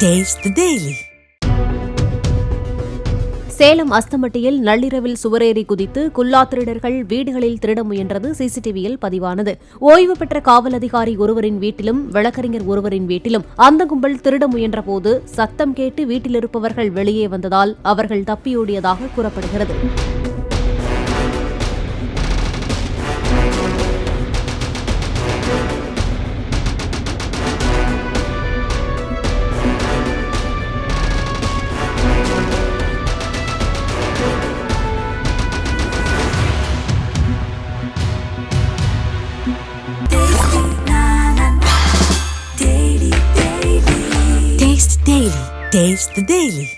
Taste the Daily. Salem அஸ்தம்பட்டியில் நள்ளிரவில் சுவரேறி குதித்து குல்லா திருடர்கள் வீடுகளில் திருட முயன்றது சிசிடிவியில் பதிவானது. ஓய்வு பெற்ற காவல் அதிகாரி ஒருவரின் வீட்டிலும் வழக்கறிஞர் ஒருவரின் வீட்டிலும் அந்த கும்பல் திருட முயன்றபோது சத்தம் கேட்டு வீட்டிலிருப்பவர்கள் வெளியே வந்ததால் அவர்கள் தப்பியோடியதாக கூறப்படுகிறது. Taste Daily. Taste the Daily.